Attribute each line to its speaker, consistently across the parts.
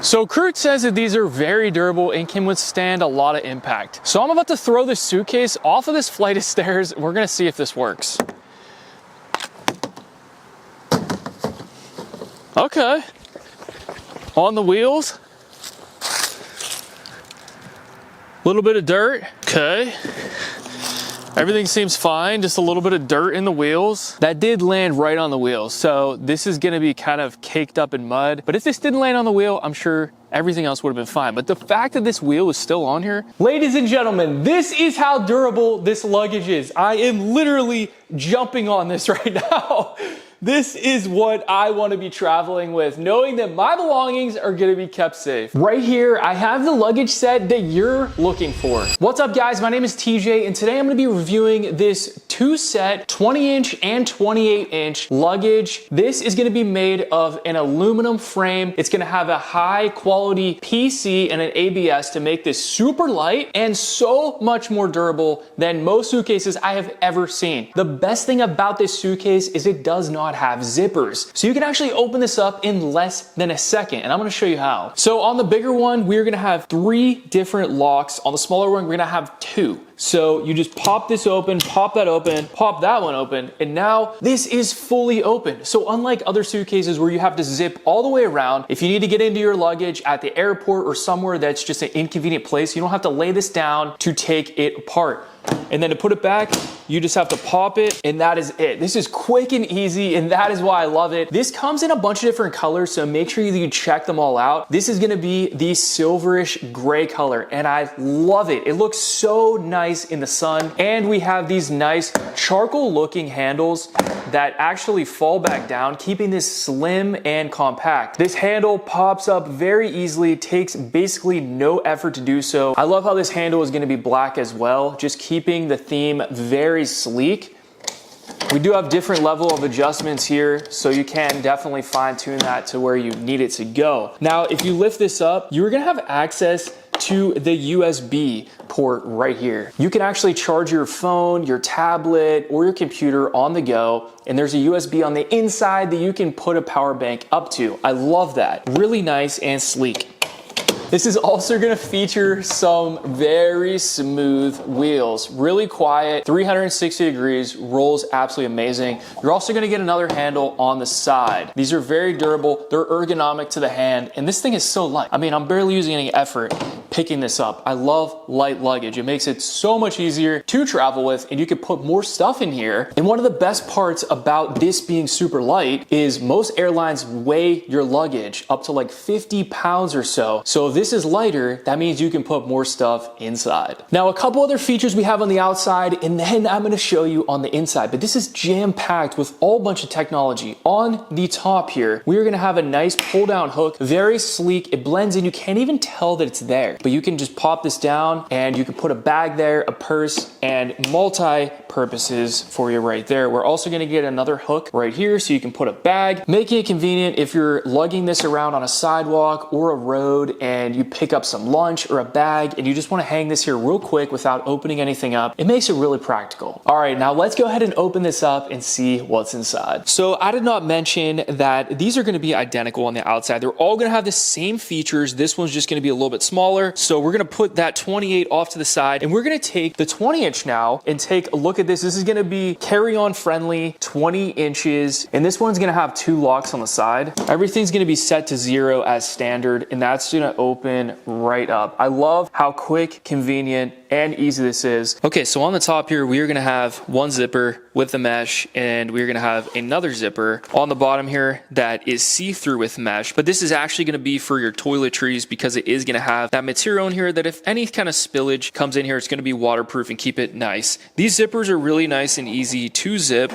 Speaker 1: So Kurt says that these are very durable and can withstand a lot of impact. So I'm about to throw this suitcase off of this flight of stairs. We're gonna see if this works. Okay. On the wheels. A little bit of dirt. Okay. Everything seems fine, just a little bit of dirt in the wheels. That did land right on the wheels, so this is gonna be kind of caked up in mud. But if this didn't land on the wheel, I'm sure everything else would have been fine. But the fact that this wheel is still on here. Ladies and gentlemen, this is how durable this luggage is. I am literally jumping on this right now. This is what I want to be traveling with, knowing that my belongings are going to be kept safe. Right here, I have the luggage set that you're looking for. What's up, guys? My name is TJ, and today I'm going to be reviewing this two-set 20-inch and 28-inch luggage. This is going to be made of an aluminum frame. It's going to have a high-quality PC and an ABS to make this super light and so much more durable than most suitcases I have ever seen. The best thing about this suitcase is it does not have zippers. So you can actually open this up in less than a second, and I'm gonna show you how. So on the bigger one, we're gonna have 3 different locks. On the smaller one, we're gonna have 2. So you just pop this open, pop that open, pop that one open, and now this is fully open. So unlike other suitcases where you have to zip all the way around, if you need to get into your luggage at the airport or somewhere that's just an inconvenient place, you don't have to lay this down to take it apart. And then to put it back, you just have to pop it, and that is it. This is quick and easy, and that is why I love it. This comes in a bunch of different colors, so make sure you check them all out. This is gonna be the silverish gray color, and I love it. It looks so nice in the sun, and we have these nice charcoal looking handles that actually fall back down, keeping this slim and compact. This handle pops up very easily, takes basically no effort to do so. I love how this handle is gonna be black as well, just keeping the theme very sleek. We do have different level of adjustments here, so you can definitely fine tune that to where you need it to go. Now, if you lift this up, you're gonna have access to the USB port right here. You can actually charge your phone, your tablet, or your computer on the go, and there's a USB on the inside that you can put a power bank up to. I love that. Really nice and sleek. This is also gonna feature some very smooth wheels, really quiet, 360 degrees, rolls absolutely amazing. You're also gonna get another handle on the side. These are very durable, they're ergonomic to the hand, and this thing is so light. I mean, I'm barely using any effort picking this up. I love light luggage. It makes it so much easier to travel with, and you can put more stuff in here. And one of the best parts about this being super light is most airlines weigh your luggage up to like 50 pounds or so. So if this is lighter, that means you can put more stuff inside. Now, a couple other features we have on the outside, and then I'm gonna show you on the inside, but this is jam-packed with all bunch of technology. On the top here, we're gonna have a nice pull-down hook, very sleek. It blends in, you can't even tell that it's there, but you can just pop this down and you can put a bag there, a purse, and multi-purposes for you right there. We're also gonna get another hook right here so you can put a bag, making it convenient if you're lugging this around on a sidewalk or a road and you pick up some lunch or a bag and you just wanna hang this here real quick without opening anything up. It makes it really practical. All right, now let's go ahead and open this up and see what's inside. So I did not mention that these are gonna be identical on the outside. They're all gonna have the same features. This one's just gonna be a little bit smaller. So we're gonna put that 28 off to the side, and we're gonna take the 20-inch now and take a look at this. This is gonna be carry-on friendly, 20 inches, and this one's gonna have 2 locks on the side. Everything's gonna be set to 0 as standard, and that's gonna open right up. I love how quick, convenient, and easy this is. Okay, so on the top here, we are gonna have one zipper with the mesh, and we're gonna have another zipper on the bottom here that is see-through with mesh, but this is actually gonna be for your toiletries because it is gonna have that material in here that if any kind of spillage comes in here, it's gonna be waterproof and keep it nice. These zippers are really nice and easy to zip.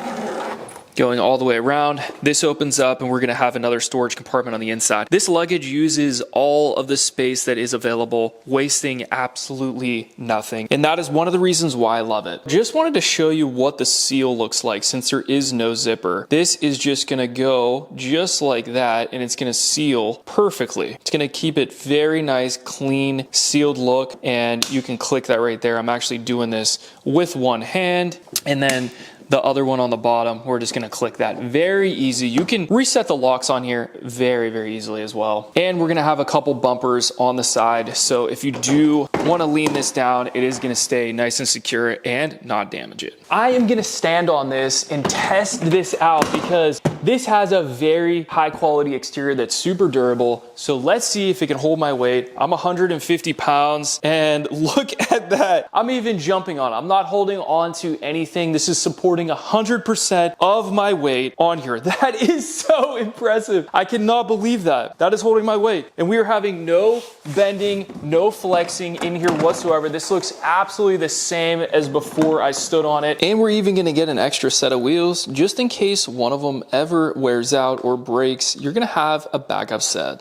Speaker 1: Going all the way around, this opens up and we're gonna have another storage compartment on the inside. This luggage uses all of the space that is available, wasting absolutely nothing. And that is one of the reasons why I love it. Just wanted to show you what the seal looks like since there is no zipper. This is just gonna go just like that and it's gonna seal perfectly. It's gonna keep it very nice, clean, sealed look, and you can click that right there. I'm actually doing this with one hand, and then the other one on the bottom, we're just gonna click that. Very easy. You can reset the locks on here very, very easily as well. And we're gonna have a couple bumpers on the side. So if you do wanna lean this down, it is gonna stay nice and secure and not damage it. I am gonna stand on this and test this out because this has a very high quality exterior that's super durable. So let's see if it can hold my weight. I'm 150 pounds and look at that. I'm even jumping on it. I'm not holding on to anything. This is supporting 100% of my weight on here. That is so impressive. I cannot believe that. That is holding my weight. And we are having no bending, no flexing in here whatsoever. This looks absolutely the same as before I stood on it. And we're even gonna get an extra set of wheels just in case one of them ever wears out or breaks. You're gonna have a backup set.